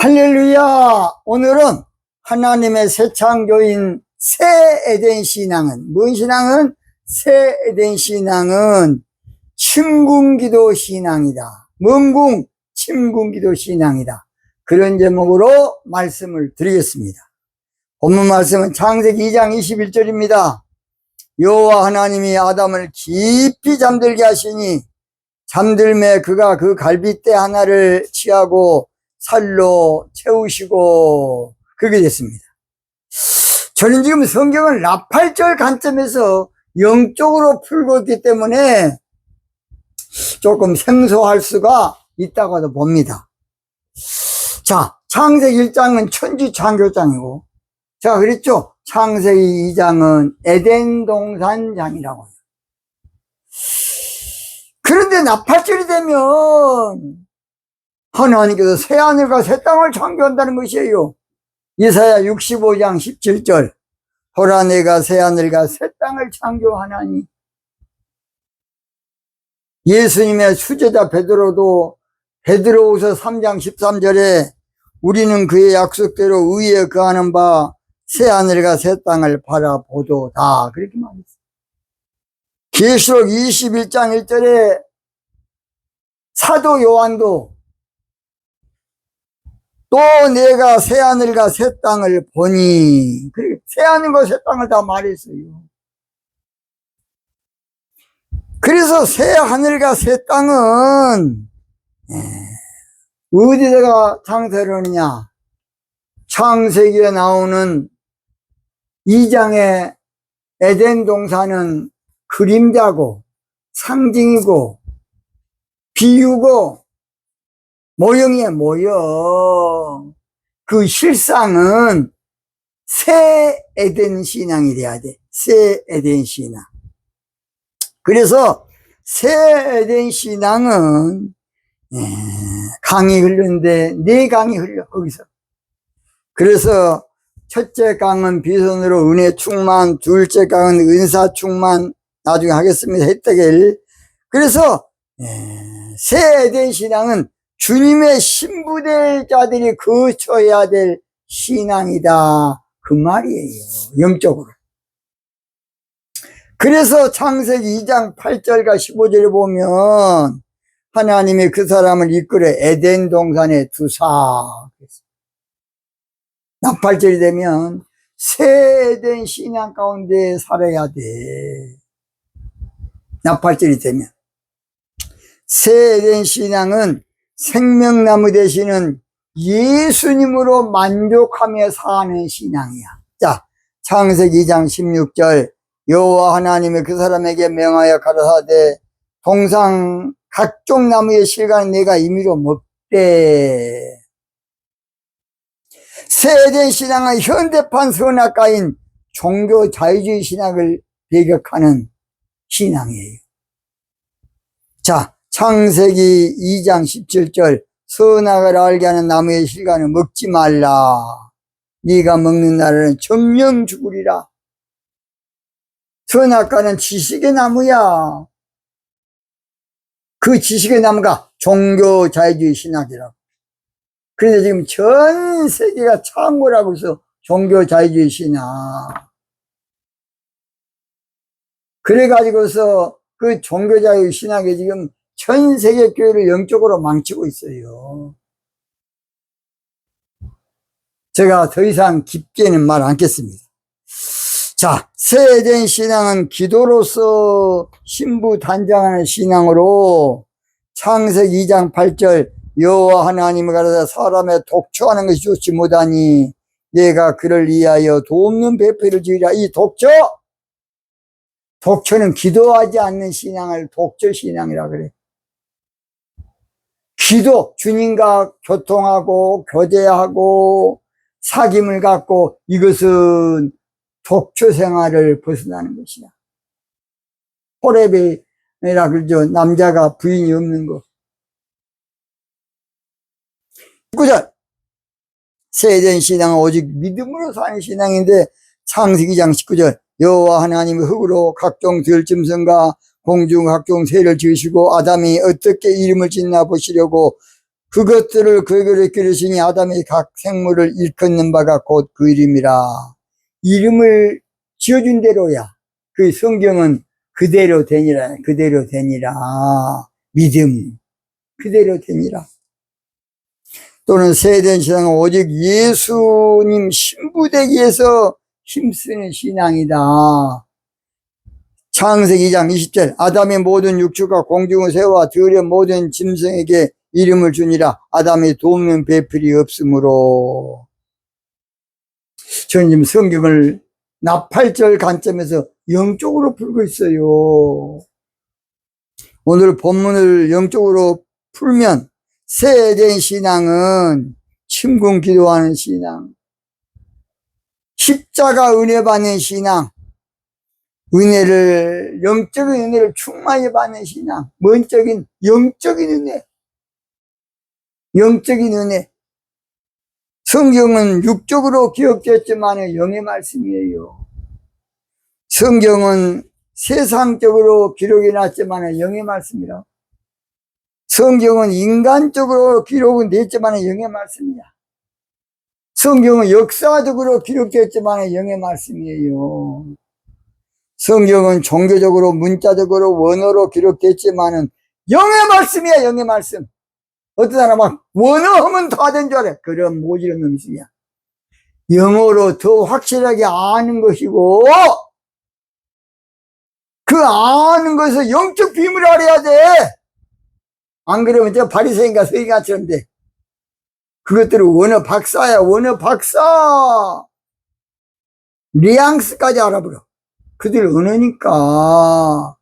할렐루야! 오늘은 하나님의 새 창조인 새 에덴 신앙은, 뭔 신앙은? 새 에덴 신앙은 침궁기도 신앙이다. 뭔궁? 침궁기도 신앙이다. 그런 제목으로 말씀을 드리겠습니다. 본문 말씀은 창세기 2장 21절입니다. 여호와 하나님이 아담을 깊이 잠들게 하시니 잠들매 그가 그 갈빗대 하나를 취하고 살로 채우시고, 그렇게 됐습니다. 저는 지금 성경을 나팔절 관점에서 영적으로 풀고 있기 때문에 조금 생소할 수가 있다고도 봅니다. 자, 창세기 1장은 천지 창조장이고, 제가 그랬죠? 창세기 2장은 에덴 동산장이라고요. 그런데 나팔절이 되면 하나님께서 새하늘과 새 땅을 창조한다는 것이에요. 이사야 65장 17절. 보라 내가 새하늘과 새 땅을 창조하나니. 예수님의 수제자 베드로도 베드로후서 3장 13절에 우리는 그의 약속대로 의에 거하는 바 새하늘과 새 땅을 바라보도다, 그렇게 말했어요. 계시록 21장 1절에 사도 요한도 또 내가 새하늘과 새 땅을 보니, 새하늘과 새 땅을 다 말했어요. 그래서 새하늘과 새 땅은 어디다가 창세를 하느냐? 창세기에 나오는 2장의 에덴 동산은 그림자고 상징이고 비유고 모형이에요, 모형. 그 실상은 새 에덴 신앙이 돼야 돼. 새 에덴 신앙. 그래서 새 에덴 신앙은 강이 흐르는데 네 강이 흘러, 거기서. 그래서 첫째 강은 비손으로 은혜 충만, 둘째 강은 은사 충만, 나중에 하겠습니다. 혜택을. 그래서 새 에덴 신앙은 주님의 신부될 자들이 거쳐야 될 신앙이다, 그 말이에요, 영적으로. 그래서 창세기 2장 8절과 15절에 보면 하나님이 그 사람을 이끌어 에덴 동산에 두사. 나팔절이 되면 새 에덴 신앙 가운데 살아야 돼. 나팔절이 되면. 새 에덴 신앙은 생명나무 되시는 예수님으로 만족하며 사는 신앙이야. 자, 창세기 2장 16절. 여호와 하나님이 그 사람에게 명하여 가라사대 동상 각종 나무의 실과는 내가 임의로 먹되. 새 에덴 신앙은 현대판 선악가인 종교 자유주의 신학을 배격하는 신앙이에요. 자, 창세기 2장 17절. 선악을 알게 하는 나무의 실과는 먹지 말라. 네가 먹는 날에는 정령 죽으리라. 선악과는 지식의 나무야. 그 지식의 나무가 종교 자유주의 신학이라고. 그런데 지금 전 세계가 창고라고 해서 종교 자유주의 신학. 그래가지고서 그 종교 자유주의 신학이 지금 전 세계 교회를 영적으로 망치고 있어요. 제가 더 이상 깊게는 말 않겠습니다. 자, 새 에덴 신앙은 기도로서 신부 단장하는 신앙으로 창세기 2장 8절 여호와 하나님이 가라사대 사람의 독초하는 것이 좋지 못하니 내가 그를 위하여 돕는 배필을 지으라. 이 독초는 기도하지 않는 신앙을 독초신앙이라 그래. 기도, 주님과 교통하고 교제하고 사귐을 갖고, 이것은 독초 생활을 벗어나는 것이야. 호렙이라 그러죠. 남자가 부인이 없는 거. 19절. 새 에덴 신앙은 오직 믿음으로 사는 신앙인데, 창세기 2장 19절. 여호와 하나님이 흙으로 각종 들짐승과 공중 각종 새를 지으시고 아담이 어떻게 이름을 짓나 보시려고 그것들을 그에게 기르시니 아담이 각 생물을 일컫는 바가 곧 그 이름이라. 이름을 지어준 대로야. 그 성경은 그대로 되니라. 그대로 되니라. 믿음. 그대로 되니라. 또는 세대된 신앙은 오직 예수님 신부되기 위해서 힘쓰는 신앙이다. 창세기 2장 20절 아담의 모든 육축과 공중의 새와 들의 모든 짐승에게 이름을 주니라. 아담이 돕는 배필이 없으므로. 저는 지금 성경을 나팔절 관점에서 영적으로 풀고 있어요. 오늘 본문을 영적으로 풀면 세대된 신앙은 침군 기도하는 신앙, 십자가 은혜 받는 신앙, 영적인 은혜를 충만히 받는 신앙, 영적인 은혜, 영적인 은혜. 성경은 육적으로 기록됐지만 영의 말씀이에요. 성경은 세상적으로 기록이 났지만 영의 말씀이라. 성경은 인간적으로 기록은 됐지만 영의 말씀이야. 성경은 역사적으로 기록됐지만 영의 말씀이에요. 성경은 종교적으로 문자적으로 원어로 기록됐지만 영의 말씀이야. 영의 말씀. 어떤 사람 막 원어하면 다 된 줄 알아. 그런 모질한 놈이 있으냐. 영어로 더 확실하게 아는 것이고 그 아는 것을 영적 비밀을 알아야 돼. 안 그러면 저 바리새인과 서기관처럼 돼. 그것들은 원어 박사야. 원어 박사. 뉘앙스까지 알아버려. 그들 언어니까.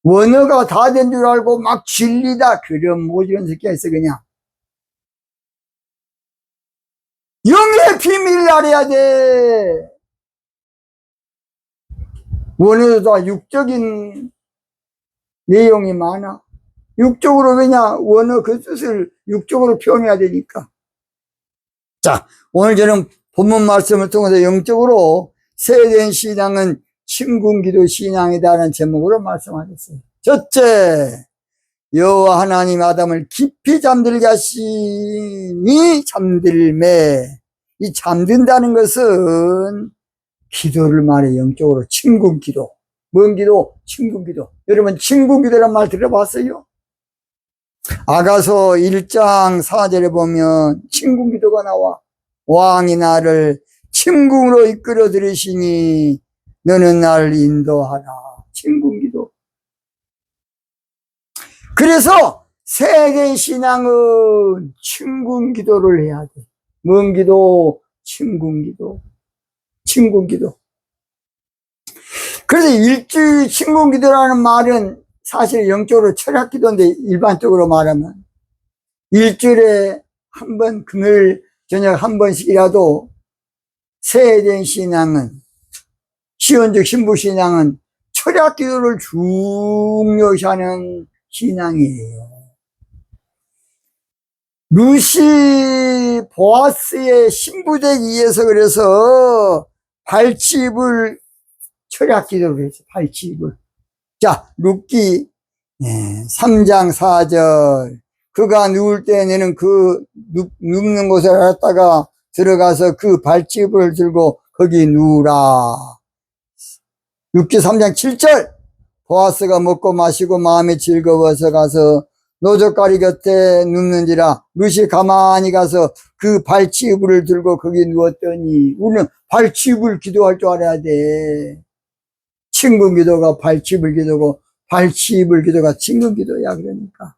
원어가 다 된 줄 알고 막 진리다. 그런 모질한 새끼가 있어 그냥. 영의 비밀을 알아야 돼. 원어도 다 육적인 내용이 많아. 육적으로 왜냐? 원어 그 뜻을 육적으로 표현해야 되니까. 자, 오늘 저는 본문 말씀을 통해서 영적으로 세대된 신앙은 침군기도 신앙이다라는 제목으로 말씀하셨어요. 첫째, 여호와 하나님 아담을 깊이 잠들게 하시니 잠들매. 이 잠든다는 것은 기도를 말해. 영적으로 침군기도. 뭔 기도? 침군기도. 여러분 침군기도란 말 들어봤어요? 아가서 1장 4절에 보면 침군기도가 나와. 왕이 나를 침궁으로 이끌어 들으시니 너는 나를 인도하라. 침군기도. 그래서 세계 신앙은 침군기도를 해야 돼. 뭔 기도? 침군기도. 침군기도. 그래서 일주일 침군기도라는 말은 사실 영적으로 철학기도인데 일반적으로 말하면 일주일에 한 번 금요일 저녁 한 번씩이라도 세대된 신앙은 시온적 신부신앙은 철학기도를 중요시하는 신앙이에요. 루시 보아스의 신부되기 위해서 그래서 발치입을 철학기도를 했어요. 발치입을. 자, 룻기 3장 4절 그가 누울 때 너는 그 눕는 곳을 알았다가 들어가서 그 발치입을 들고 거기 누우라. 룻기 3장 7절 보아스가 먹고 마시고 마음이 즐거워서 가서 노젓가리 곁에 눕는지라 룻이 가만히 가서 그 발치이불을 들고 거기 누웠더니 우리는 발치이불 기도할 줄 알아야 돼. 친군 기도가 발치이불 기도고 발치이불 기도가 친군 기도야. 그러니까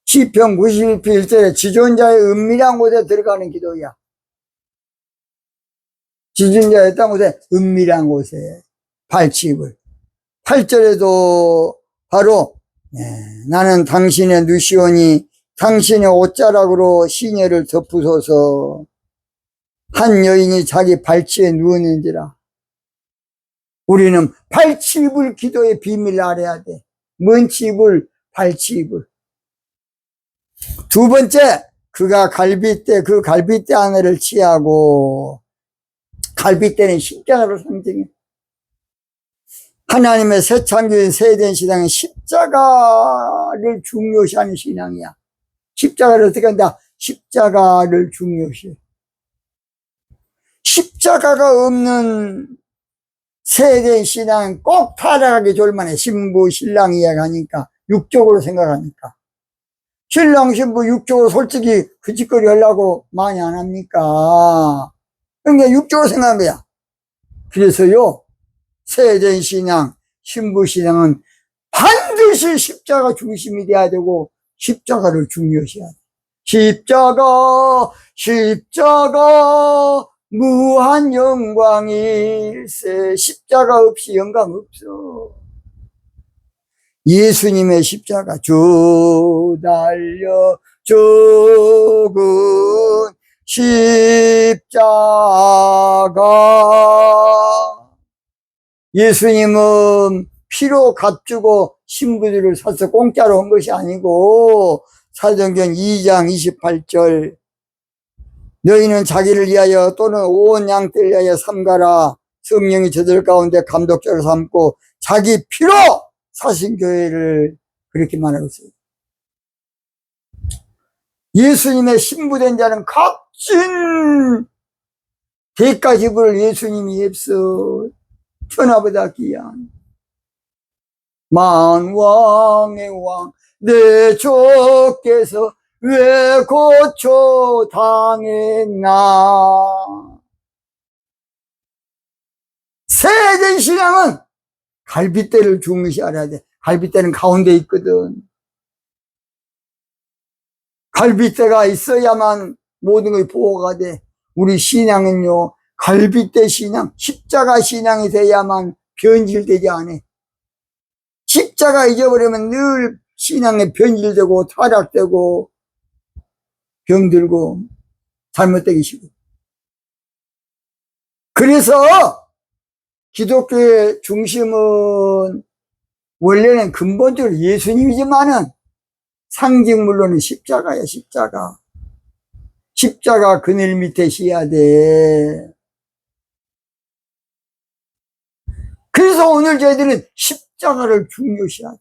시편 91편 1절에 지존자의 은밀한 곳에 들어가는 기도야. 지존자의 땅 곳에 은밀한 곳에 발치이불. 8절에도 바로 나는 당신의 누시오니 당신의 옷자락으로 시녀를 덮으소서. 한 여인이 자기 발치에 누웠는지라. 우리는 발치이불 기도의 비밀을 알아야 돼. 뭔 치이불? 발치이불. 두 번째, 그가 갈빗대, 그 갈빗대 하나를 취하고, 갈빗대는 십자가를 상징해. 하나님의 새 창조인 세대인 신앙은 십자가를 중요시하는 신앙이야. 십자가를 어떻게 한다? 십자가를 중요시해. 십자가가 없는 세대인 신앙은 꼭 타락하게 졸만해. 신부, 신랑 이야기하니까, 육적으로 생각하니까. 신랑, 신부 육적으로 솔직히 그 짓거리 하려고 많이 안 합니까? 그러니까 육적으로 생각한 거야. 그래서요, 세대인 신앙, 신부 신앙은 반드시 십자가 중심이 돼야 되고, 십자가를 중요시해야 돼. 십자가, 십자가, 무한 영광일세. 십자가 없이 영광 없어. 예수님의 십자가, 주 달려 죽은 십자가. 예수님은 피로 값주고 신부들을 사서 공짜로 온 것이 아니고, 사도행전 2장 28절, 너희는 자기를 위하여 또는 온 양떼를 위하여 삼가라. 성령이 저들 가운데 감독자로 삼고 자기 피로 사신 교회를 그렇게 말하고 있어요. 예수님의 신부된 자는 값진 대가 지불을 예수님이 했어. 천하보다 귀한 만왕의 왕 내 주께서 왜 고초 당했나. 세대의 신앙은 갈빗대를 중요시 알아야 돼. 갈빗대는 가운데 있거든. 갈빗대가 있어야만 모든 것이 보호가 돼. 우리 신앙은요, 갈빗대 신앙, 십자가 신앙이 돼야만 변질되지 않아. 십자가 잊어버리면 늘 신앙에 변질되고 타락되고 병들고 잘못되기 쉬워. 그래서 기독교의 중심은 원래는 근본적으로 예수님이지만은 상징물로는 십자가야, 십자가. 십자가 그늘 밑에 쉬어야 돼. 그래서 오늘 저희들은 십자가를 중요시해야 돼.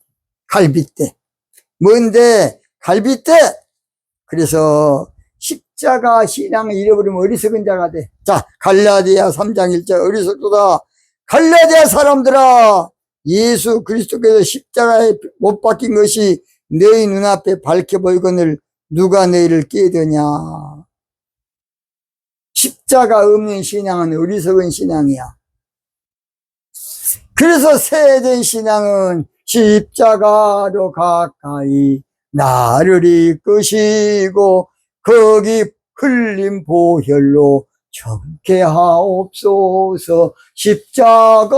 갈빗대. 뭔데? 갈빗대. 그래서 십자가 신앙을 잃어버리면 어리석은 자가 돼. 자, 갈라디아 3장 1절 어리석도다. 갈라디아 사람들아, 예수 그리스도께서 십자가에 못 박힌 것이 너희 눈앞에 밝혀 보이거늘 누가 너희를 깨드냐. 십자가 없는 신앙은 어리석은 신앙이야. 그래서 세대의 신앙은 십자가로 가까이 나를 이끄시고 거기 흘린 보혈로 정케 하옵소서. 십자가,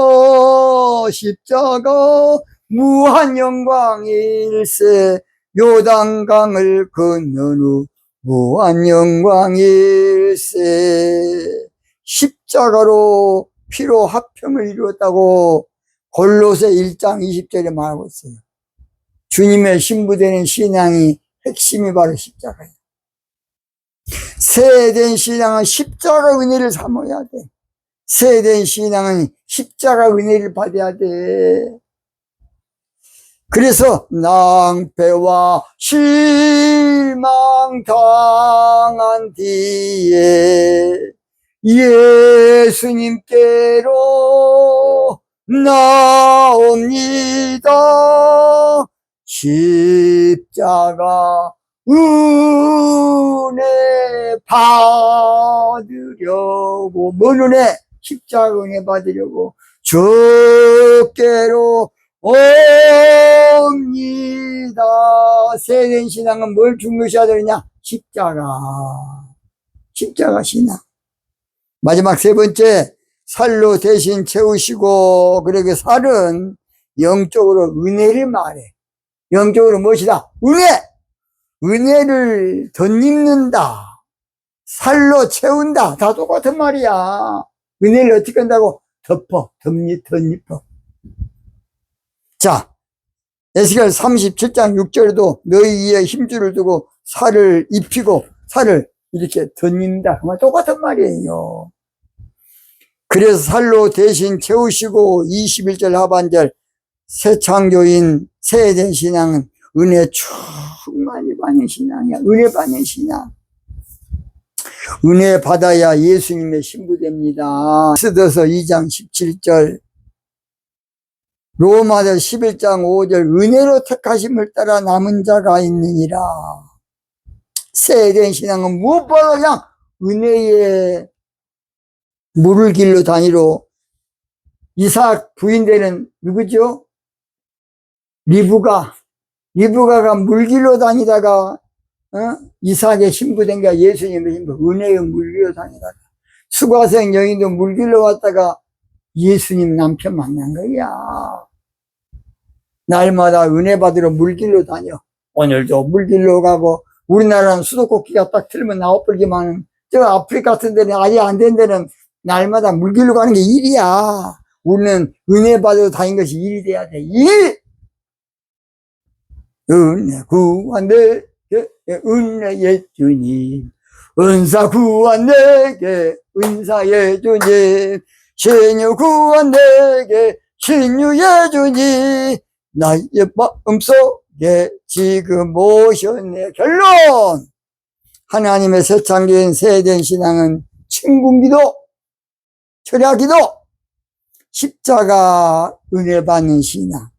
십자가 무한 영광일세. 요단강을 건넌 후 무한 영광일세. 십자가로 피로 화평을 이루었다고 골로새 1장 20절에 말하고 있어요. 주님의 신부되는 신앙이 핵심이 바로 십자가예요. 세대인 신앙은 십자가 은혜를 삼아야 돼. 세대인 신앙은 십자가 은혜를 받아야 돼. 그래서 낭패와 실망 당한 뒤에 예수님께로 나옵니다. 십자가 은혜 받으려고, 뭔 은혜? 십자가 은혜 받으려고 주께로 옵니다. 세대인 신앙은 뭘 중요시해야 되느냐? 십자가. 십자가 신앙. 마지막 세 번째, 살로 대신 채우시고, 그러게 살은 영적으로 은혜를 말해. 영적으로 무엇이다? 은혜! 은혜를 덧입는다. 살로 채운다. 다 똑같은 말이야. 은혜를 어떻게 한다고? 덮어. 덧입어. 자, 에스겔 37장 6절에도 너희 위에 힘줄을 두고 살을 입히고 살을 이렇게 덧입는다. 정말 똑같은 말이에요. 그래서 살로 대신 채우시고 21절 하반절 새 창조인 새해된 신앙은 은혜 충만히 받는 신앙이야. 은혜 받는 신앙. 은혜 받아야 예수님의 신부됩니다. 스더서 2장 17절, 로마서 11장 5절, 은혜로 택하심을 따라 남은 자가 있느니라. 새해된 신앙은 무엇보다 그냥 은혜의 물을 길로 다니로. 이삭 부인되는 누구죠? 리브가가 물길로 다니다가 이삭의 신부된 게 예수님의 신부. 은혜의 물길로 다니다가 수가성 여인도 물길로 왔다가 예수님 남편 만난 거야. 날마다 은혜 받으러 물길로 다녀. 오늘도 물길로 가고, 우리나라는 수도꼭지가 딱 틀면 나와버리지만 저 아프리카 같은 데는 아예 안 된 데는 날마다 물길로 가는 게 일이야. 우리는 은혜 받으러 다닌 것이 일이 돼야 돼. 일! 은혜 구한 내게 은혜의 주님, 은사 구한 내게 은사의 주님, 신유 구한 내게 신유의 주님, 나의 마음속에 지금 오셨네. 결론! 하나님의 새 창조인 새해된 신앙은 친군기도, 철야기도, 십자가 은혜 받는 신앙,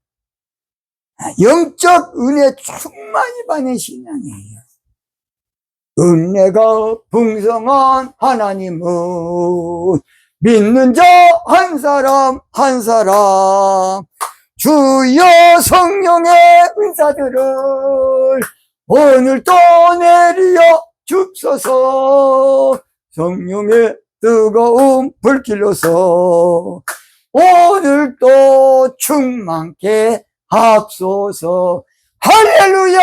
영적 은혜 충만히 받는 신앙이에요. 은혜가 풍성한 하나님은 믿는 자 한 사람 한 사람 주여 성령의 은사들을 오늘도 내리어 줍소서. 성령의 뜨거운 불길로서 오늘도 충만케 합소서. 할렐루야!